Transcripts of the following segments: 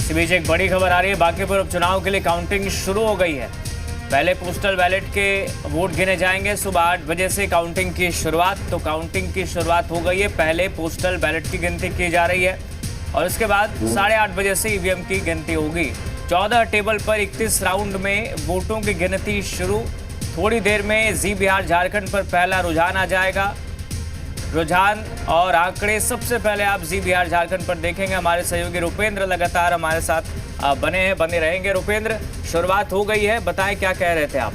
इसी बीच एक बड़ी खबर आ रही है, बांकीपुर उपचुनाव के लिए काउंटिंग शुरू हो गई है। पहले पोस्टल बैलेट के वोट गिने जाएंगे। सुबह 8 बजे से काउंटिंग की शुरुआत। तो काउंटिंग की शुरुआत हो गई है। पहले पोस्टल बैलेट की गिनती की जा रही है और इसके बाद 8:30 बजे से ईवीएम की गिनती होगी। 14 टेबल पर 31 राउंड में वोटों की गिनती शुरू। थोड़ी देर में जी बिहार झारखंड पर पहला रुझान आ जाएगा। रुझान और आंकड़े सबसे पहले आप जी बिहार झारखंड पर देखेंगे। हमारे सहयोगी रुपेंद्र लगातार हमारे साथ बने रहेंगे। रुपेंद्र, शुरुआत हो गई है, बताएं क्या कह रहे थे आप?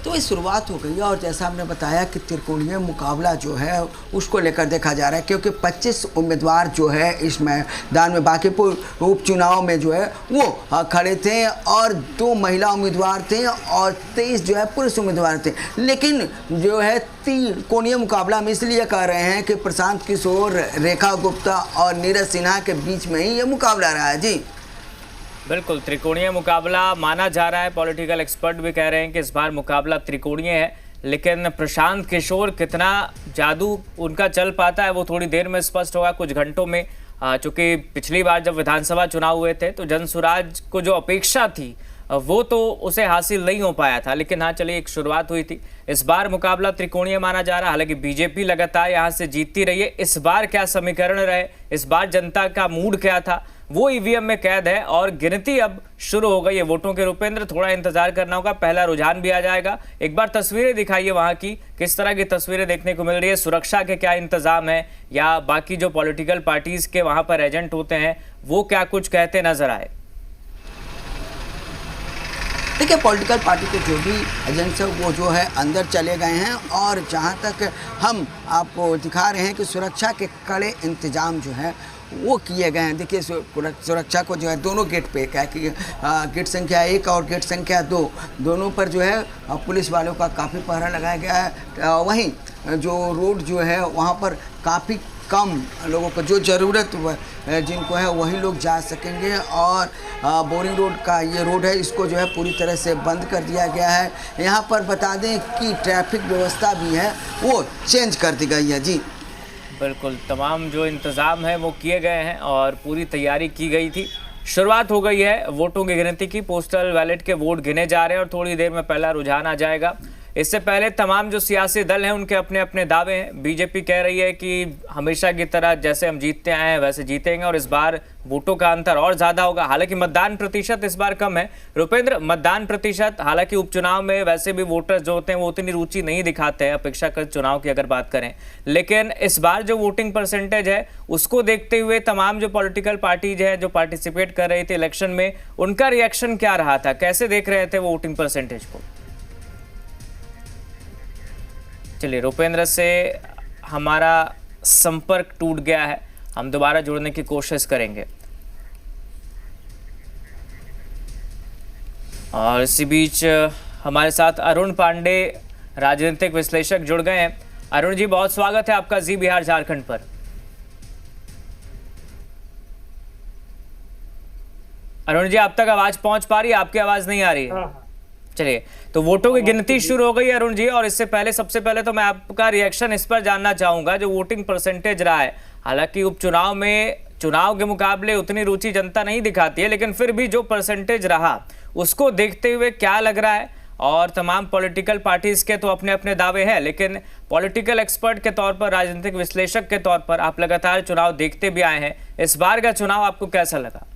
तो इस शुरुआत हो गई है और जैसा हमने बताया कि त्रिकोणीय मुकाबला जो है उसको लेकर देखा जा रहा है, क्योंकि 25 उम्मीदवार जो है इस मैदान में बांकीपुर उपचुनाव में जो है वो खड़े थे और 2 महिला उम्मीदवार थे और 23 जो है पुरुष उम्मीदवार थे। लेकिन जो है त्रिकोणीय मुकाबला हम इसलिए कह रहे हैं कि प्रशांत किशोर, रेखा गुप्ता और नीरज सिन्हा के बीच में ही ये मुकाबला रहा है। जी बिल्कुल, त्रिकोणीय मुकाबला माना जा रहा है। पॉलिटिकल एक्सपर्ट भी कह रहे हैं कि इस बार मुकाबला त्रिकोणीय है, लेकिन प्रशांत किशोर कितना जादू उनका चल पाता है वो थोड़ी देर में स्पष्ट होगा, कुछ घंटों में। चूँकि पिछली बार जब विधानसभा चुनाव हुए थे तो जनसुराज को जो अपेक्षा थी वो तो उसे हासिल नहीं हो पाया था, लेकिन हाँ चलिए एक शुरुआत हुई थी। इस बार मुकाबला त्रिकोणीय माना जा रहा है। हालांकि बीजेपी लगातार यहाँ से जीतती रही है। इस बार क्या समीकरण रहे, इस बार जनता का मूड क्या था, वो ईवीएम में कैद है और गिनती अब शुरू हो गई है वोटों के। रुपेंद्र, थोड़ा इंतजार करना होगा, पहला रुझान भी आ जाएगा। एक बार तस्वीरें दिखाइए वहां की, किस तरह की तस्वीरें देखने को मिल रही है, सुरक्षा के क्या इंतजाम है या बाकी जो पॉलिटिकल पार्टीज के वहां पर एजेंट होते हैं वो क्या कुछ कहते नजर आए? देखिए, पॉलिटिकल पार्टी के जो भी एजेंट्स हैं वो जो है अंदर चले गए हैं और जहां तक हम आपको दिखा रहे हैं कि सुरक्षा के कड़े इंतजाम जो है वो किए गए हैं। देखिए, सुरक्षा को जो है दोनों गेट पे क्या कि गेट संख्या 1 और गेट संख्या 2 दोनों पर जो है पुलिस वालों का काफ़ी पहरा लगाया गया है। वहीं जो रोड जो है वहाँ पर काफ़ी कम लोगों को जो ज़रूरत जिनको है वही लोग जा सकेंगे और बोरिंग रोड का ये रोड है इसको जो है पूरी तरह से बंद कर दिया गया है। यहाँ पर बता दें कि ट्रैफिक व्यवस्था भी है वो चेंज कर दी गई है। जी बिल्कुल, तमाम जो इंतज़ाम है वो किए गए हैं और पूरी तैयारी की गई थी। शुरुआत हो गई है वोटों की गिनती की। पोस्टल बैलेट के वोट गिने जा रहे हैं और थोड़ी देर में पहला रुझान आ जाएगा। इससे पहले तमाम जो सियासी दल हैं उनके अपने अपने दावे हैं। बीजेपी कह रही है कि हमेशा की तरह जैसे हम जीतते आए हैं वैसे जीतेंगे और इस बार वोटों का अंतर और ज़्यादा होगा। हालांकि मतदान प्रतिशत इस बार कम है। रुपेंद्र, मतदान प्रतिशत, हालांकि उपचुनाव में वैसे भी वोटर्स जो होते हैं वो उतनी रुचि नहीं दिखाते हैं अपेक्षाकृत चुनाव की अगर बात करें, लेकिन इस बार जो वोटिंग परसेंटेज है उसको देखते हुए तमाम जो पॉलिटिकल पार्टीज है जो पार्टिसिपेट कर रही थी इलेक्शन में, उनका रिएक्शन क्या रहा था, कैसे देख रहे थे वो वोटिंग परसेंटेज को? चलिए, रुपेंद्र से हमारा संपर्क टूट गया है, हम दोबारा जुड़ने की कोशिश करेंगे। और इसी बीच हमारे साथ अरुण पांडे राजनीतिक विश्लेषक जुड़ गए हैं। अरुण जी, बहुत स्वागत है आपका जी बिहार झारखंड पर। अरुण जी, आप तक आवाज पहुंच पा रही है? आपकी आवाज नहीं आ रही है। चलिए, तो वोटों की गिनती शुरू हो गई है अरुण जी, और इससे पहले सबसे पहले तो मैं आपका रिएक्शन इस पर जानना चाहूंगा जो वोटिंग परसेंटेज रहा है। हालांकि उपचुनाव में चुनाव के मुकाबले उतनी रुचि जनता नहीं दिखाती है, लेकिन फिर भी जो परसेंटेज रहा उसको देखते हुए क्या लग रहा है? और तमाम पॉलिटिकल पार्टीज के तो अपने अपने दावे हैं, लेकिन पॉलिटिकल एक्सपर्ट के तौर पर, राजनीतिक विश्लेषक के तौर पर आप लगातार चुनाव देखते भी आए हैं, इस बार का चुनाव आपको कैसा लगा?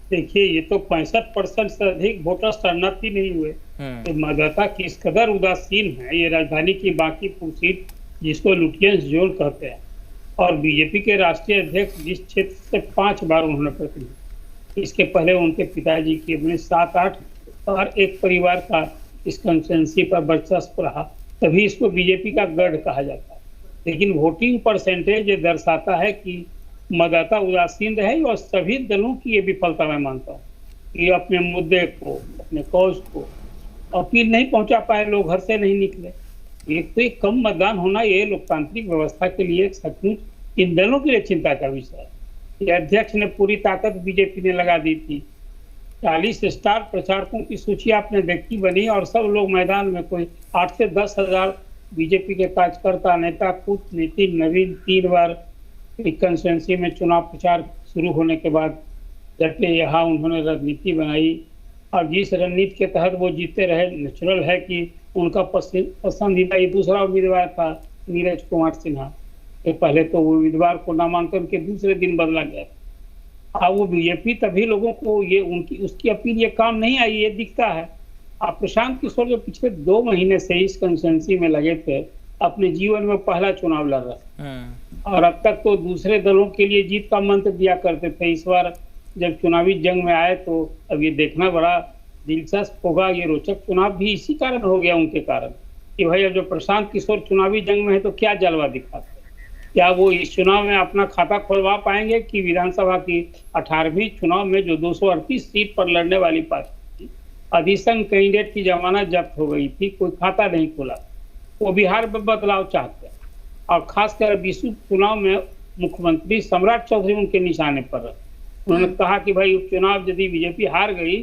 देखिए, ये तो 65% से अधिक वोटर्स टर्न अप ही नहीं हुए। तो मतदाता किस कदर उदासीन है। ये राजधानी की बांकीपुर सीट जिसको लुटियंस जोन कहते हैं और बीजेपी के राष्ट्रीय अध्यक्ष जिस क्षेत्र से 5 बार उन्होंने प्रतिनिधित्व, इसके पहले उनके पिताजी की अपने 7-8 और एक परिवार का इस कंस्टिट्यूंसी पर वर्चस्व रहा, तभी इसको बीजेपी का गढ़ कहा जाता है। लेकिन वोटिंग परसेंटेज ये दर्शाता है कि मतदाता उदासीन रहे और सभी दलों की ये विफलता मैं मानता हूँ कि अपने मुद्दे को, अपने कॉज को अपील नहीं पहुंचा पाए, लोग घर से नहीं निकले। एक तो एक कम मतदान होना ये लोकतांत्रिक व्यवस्था के लिए सचमुच इन दलों के लिए चिंता का विषय है। ये अध्यक्ष ने पूरी ताकत बीजेपी ने लगा दी थी। 40 स्टार प्रचारकों की सूची आपने देखी बनी और सब लोग मैदान में, कोई 8 से 10 हजार बीजेपी के कार्यकर्ता, नेता, कूटनीति, नवीन 3 बार कंस्टिट्यूंसी में चुनाव प्रचार शुरू होने के बाद जबकि यहाँ उन्होंने रणनीति बनाई और जिस रणनीति के तहत वो जीते रहे, नेचुरल है कि उनका पसंदीदा ये दूसरा उम्मीदवार था नीरज कुमार सिन्हा। पहले तो वो उम्मीदवार को नामांकन के दूसरे दिन बदला गया। अब वो बीजेपी तभी लोगों को ये उसकी अपील ये काम नहीं आई, ये दिखता है। आप प्रशांत किशोर जो पिछले 2 महीने से इस कंस्टिट्यूंसी में लगे थे, अपने जीवन में पहला चुनाव लड़ रहे और अब तक तो दूसरे दलों के लिए जीत का मंत्र दिया करते थे। इस बार जब चुनावी जंग में आए तो अब ये देखना बड़ा दिलचस्प होगा। ये रोचक चुनाव भी इसी कारण हो गया, उनके कारण कि भाई अब जो प्रशांत किशोर चुनावी जंग में है तो क्या जलवा दिखाते, क्या वो इस चुनाव में अपना खाता खुलवा पाएंगे कि विधानसभा की 18वीं चुनाव में जो 238 सीट पर लड़ने वाली पार्टी थी, अधिसंख्य कैंडिडेट की जमानत जब्त हो गई थी, कोई खाता नहीं खुला। वो बिहार में बदलाव चाहते हैं और खासकर 20 चुनाव में मुख्यमंत्री सम्राट चौधरी उनके निशाने पर रहे। उन्होंने कहा कि भाई उपचुनाव यदि बीजेपी हार गई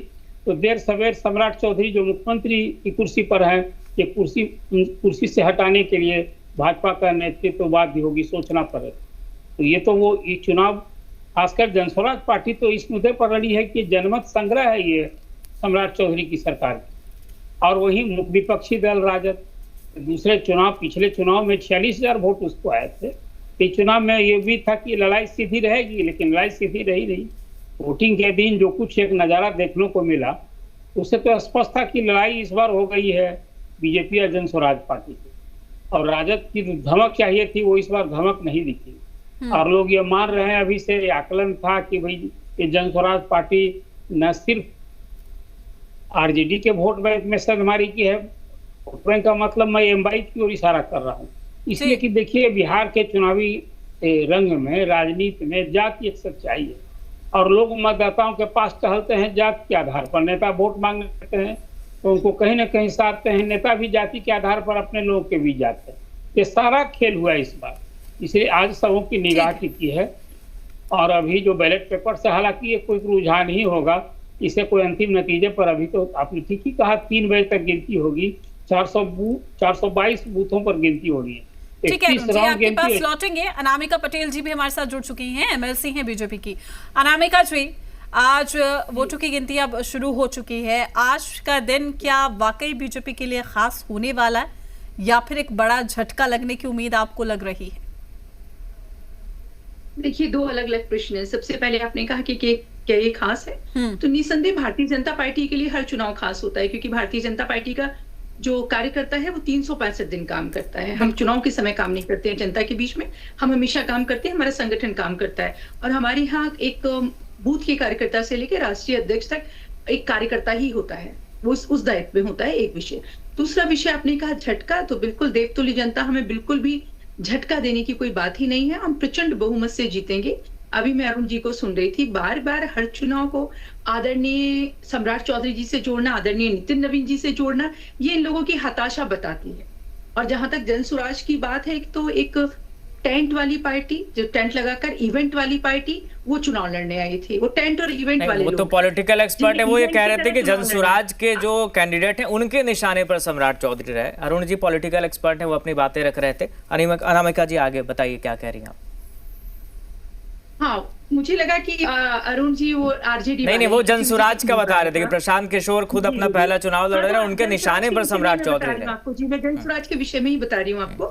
तो देर सवेर सम्राट चौधरी जो मुख्यमंत्री की कुर्सी पर है, ये कुर्सी से हटाने के लिए भाजपा का नेतृत्व बाध्य होगी, सोचना पड़ेगा। तो ये तो वो ये चुनाव खासकर जनस्वराज पार्टी तो इस मुद्दे पर लड़ी है कि जनमत संग्रह है ये सम्राट चौधरी की सरकार की। और वही विपक्षी दल राजद दूसरे चुनाव, पिछले चुनाव में 46,000 वोट उसको आए थे। इस चुनाव में ये भी था कि लड़ाई सीधी रहेगी, लेकिन लड़ाई सीधी रही नहीं। वोटिंग के दिन जो कुछ एक नज़ारा देखने को मिला उससे तो स्पष्ट था कि लड़ाई इस बार हो गई है बीजेपी और जनस्वराज पार्टी की। और राजद की धमक चाहिए थी, वो इस बार धमक नहीं दिखी। और लोग ये मान रहे हैं, अभी से आकलन था कि भाई ये जनस्वराज पार्टी न सिर्फ आरजेडी के वोट बैंक में सदमारी की है, वोट बैंक का मतलब मैं एमवाई की ओर इशारा कर रहा हूँ, इसलिए कि देखिए बिहार के चुनावी रंग में, राजनीति में जाति एक सच्चाई है और लोग मतदाताओं के पास टहलते हैं जाति के आधार पर। नेता वोट मांगते हैं तो उनको कहीं ना कहीं साधते हैं, नेता भी जाति के आधार पर अपने लोगों के बीच जाते हैं। ये सारा खेल हुआ है इस बार, इसलिए आज सबों की निगाह टिकी है। और अभी जो बैलेट पेपर से हालांकि ये कोई रुझान ही होगा, इसे कोई अंतिम नतीजे पर अभी तो आपने ठीक ही कहा 3 बजे तक गिनती होगी, 422 बूथों पर गिनती हो रही है। ठीक है, जी आपके पास लौटेंगे। अनामिका पटेल जी भी हमारे साथ जुड़ चुकी हैं, एमएलसी हैं बीजेपी की। अनामिका जी, आज वोटों की गिनती अब शुरू हो चुकी है। आज का दिन क्या वाकई बीजेपी के लिए खास होने वाला है या फिर एक बड़ा झटका लगने की उम्मीद आपको लग रही है? देखिए, 2 अलग अलग प्रश्न है। सबसे पहले आपने कहा कि क्या ये खास है, तो निसंदेह भारतीय जनता पार्टी के लिए हर चुनाव खास होता है, क्योंकि भारतीय जनता पार्टी का जो कार्यकर्ता है वो 365 दिन काम करता है। हम चुनाव के समय काम नहीं करते हैं जनता के बीच में, हम हमेशा काम करते हैं, हमारा संगठन काम करता है। और हमारे यहाँ एक बूथ के कार्यकर्ता से लेकर राष्ट्रीय अध्यक्ष तक एक कार्यकर्ता ही होता है, वो उस दायित्व में होता है। एक विषय। दूसरा विषय आपने कहा झटका, तो बिल्कुल देवतुल्य जनता, हमें बिल्कुल भी झटका देने की कोई बात ही नहीं है। हम प्रचंड बहुमत से जीतेंगे। अभी मैं अरुण जी को सुन रही थी, बार बार हर चुनाव को आदरणीय सम्राट चौधरी जी से जोड़ना, आदरणीय नितिन नवीन जी से जोड़ना, ये इन लोगों की हताशा बताती है। और जहां तक जनसुराज की बात है, तो एक टेंट वाली पार्टी, जो टेंट लगाकर इवेंट वाली पार्टी, वो चुनाव लड़ने आई थी। वो टेंट और इवेंट वाले वो तो पॉलिटिकल एक्सपर्ट है, वो ये कह रहे थे कि जनसुराज के जो कैंडिडेट हैं उनके निशाने पर सम्राट चौधरी रहे। अरुण जी पॉलिटिकल एक्सपर्ट हैं, वो अपनी बातें रख रहे थे। अनामिका जी आगे बताइए, क्या कह रही हैं आप? हाँ, मुझे लगा कि अरुण जी वो आरजेडी नहीं, वो जनसुराज का बता रहे थे कि प्रशांत किशोर खुद अपना पहला चुनाव लड़ रहे हैं, उनके निशाने पर सम्राट चौधरी रहे। आपको जी मैं जनसुराज के विषय में ही बता रही हूँ आपको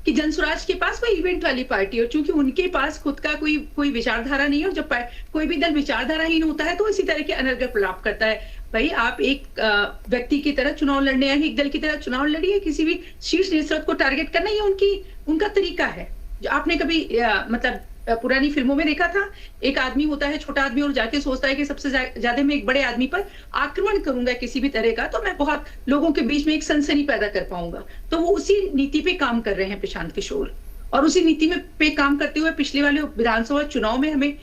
कि जनसुराज के पास कोई इवेंट वाली पार्टी, और चूंकि उनके पास खुद का कोई विचारधारा नहीं है, और जब कोई भी दल विचारधाराहीन होता है तो इसी तरह के अनर्गल प्रलाप करता है। भाई, आप एक व्यक्ति की तरह चुनाव लड़ने आए, एक दल की तरह चुनाव लड़िए। किसी भी शीर्ष नेतृत्व को टारगेट करना ये उनका तरीका है। जो आपने कभी मतलब पुरानी फिल्मों में देखा था, एक आदमी होता है, छोटा आदमी, और जाके सोचता है कि सबसे ज्यादा मैं एक बड़े आदमी पर आक्रमण करूंगा किसी भी तरह का, तो मैं बहुत लोगों के बीच में एक सनसनी पैदा कर पाऊंगा। तो वो उसी नीति पे काम कर रहे हैं प्रशांत किशोर, और उसी नीति में पे काम करते हुए पिछले वाले विधानसभा चुनाव में हमें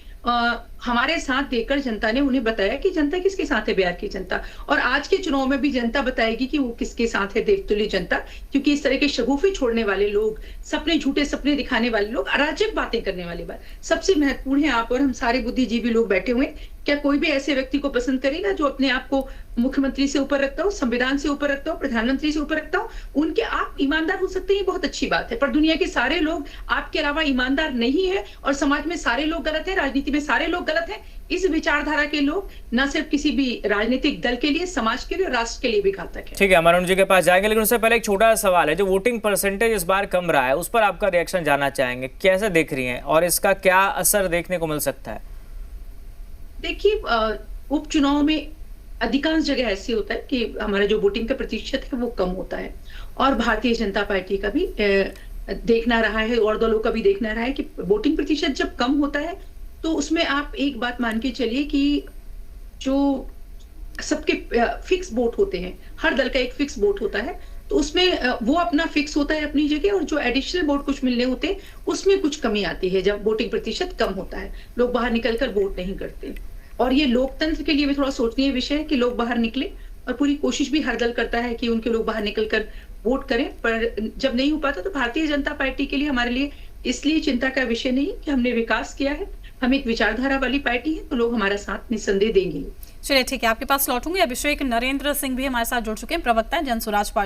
हमारे साथ देकर जनता ने उन्हें बताया कि जनता किसके साथ है, बिहार की जनता। और आज के चुनाव में भी जनता बताएगी कि वो किसके साथ है, देवतुल्य जनता। क्योंकि इस तरह के शगुफे छोड़ने वाले लोग, सपने, झूठे सपने दिखाने वाले लोग, अराजक बातें करने वाले बात सबसे महत्वपूर्ण है। आप और हम सारे बुद्धिजीवी लोग बैठे हुए, क्या कोई भी ऐसे व्यक्ति को पसंद करेगा जो अपने आप को मुख्यमंत्री से ऊपर रखता हो, संविधान से ऊपर रखता हो, प्रधानमंत्री से ऊपर रखता हो? उनके आप ईमानदार हो सकते हैं, बहुत अच्छी बात है, पर दुनिया के सारे लोग आपके अलावा ईमानदार नहीं है और समाज में सारे लोग गलत हैं, राजनीति में सारे लोग गलत हैं। इस विचारधारा के लोग न सिर्फ किसी भी राजनीतिक दल के लिए, समाज के लिए, राष्ट्र के लिए भी घातक है। ठीक है, हम अरुण जी के पास जाएंगे, लेकिन उससे पहले एक छोटा सा सवाल है। जो वोटिंग परसेंटेज इस बार कम रहा है, उस पर आपका रिएक्शन जानना चाहेंगे, कैसे देख रही हैं और इसका क्या असर देखने को मिल सकता है? देखिए, उपचुनाव में अधिकांश जगह ऐसे होता है कि हमारा जो वोटिंग का प्रतिशत है वो कम होता है, और भारतीय जनता पार्टी का भी देखना रहा है और दलों का भी देखना रहा है कि वोटिंग प्रतिशत जब कम होता है तो उसमें आप एक बात मान के चलिए कि जो सबके फिक्स वोट होते हैं, हर दल का एक फिक्स वोट होता है, तो उसमें वो अपना फिक्स होता है अपनी जगह, और जो एडिशनल वोट कुछ मिलने होते हैं उसमें कुछ कमी आती है जब वोटिंग प्रतिशत कम होता है, लोग बाहर निकलकर वोट नहीं करते। और ये लोकतंत्र के लिए भी थोड़ा सोचनीय विषय है कि लोग बाहर निकले, और पूरी कोशिश भी हर दल करता है कि उनके लोग बाहर निकलकर वोट करें, पर जब नहीं हो पाता तो भारतीय जनता पार्टी के लिए, हमारे लिए इसलिए चिंता का विषय नहीं कि हमने विकास किया है, हम एक विचारधारा वाली पार्टी है, तो लोग हमारा साथ निस्संदेह देंगे। चलिए ठीक है, आपके पास लौटूंगी। अभिषेक नरेंद्र सिंह भी हमारे साथ जुड़ चुके हैं, प्रवक्ता है जन स्वराज पार्टी।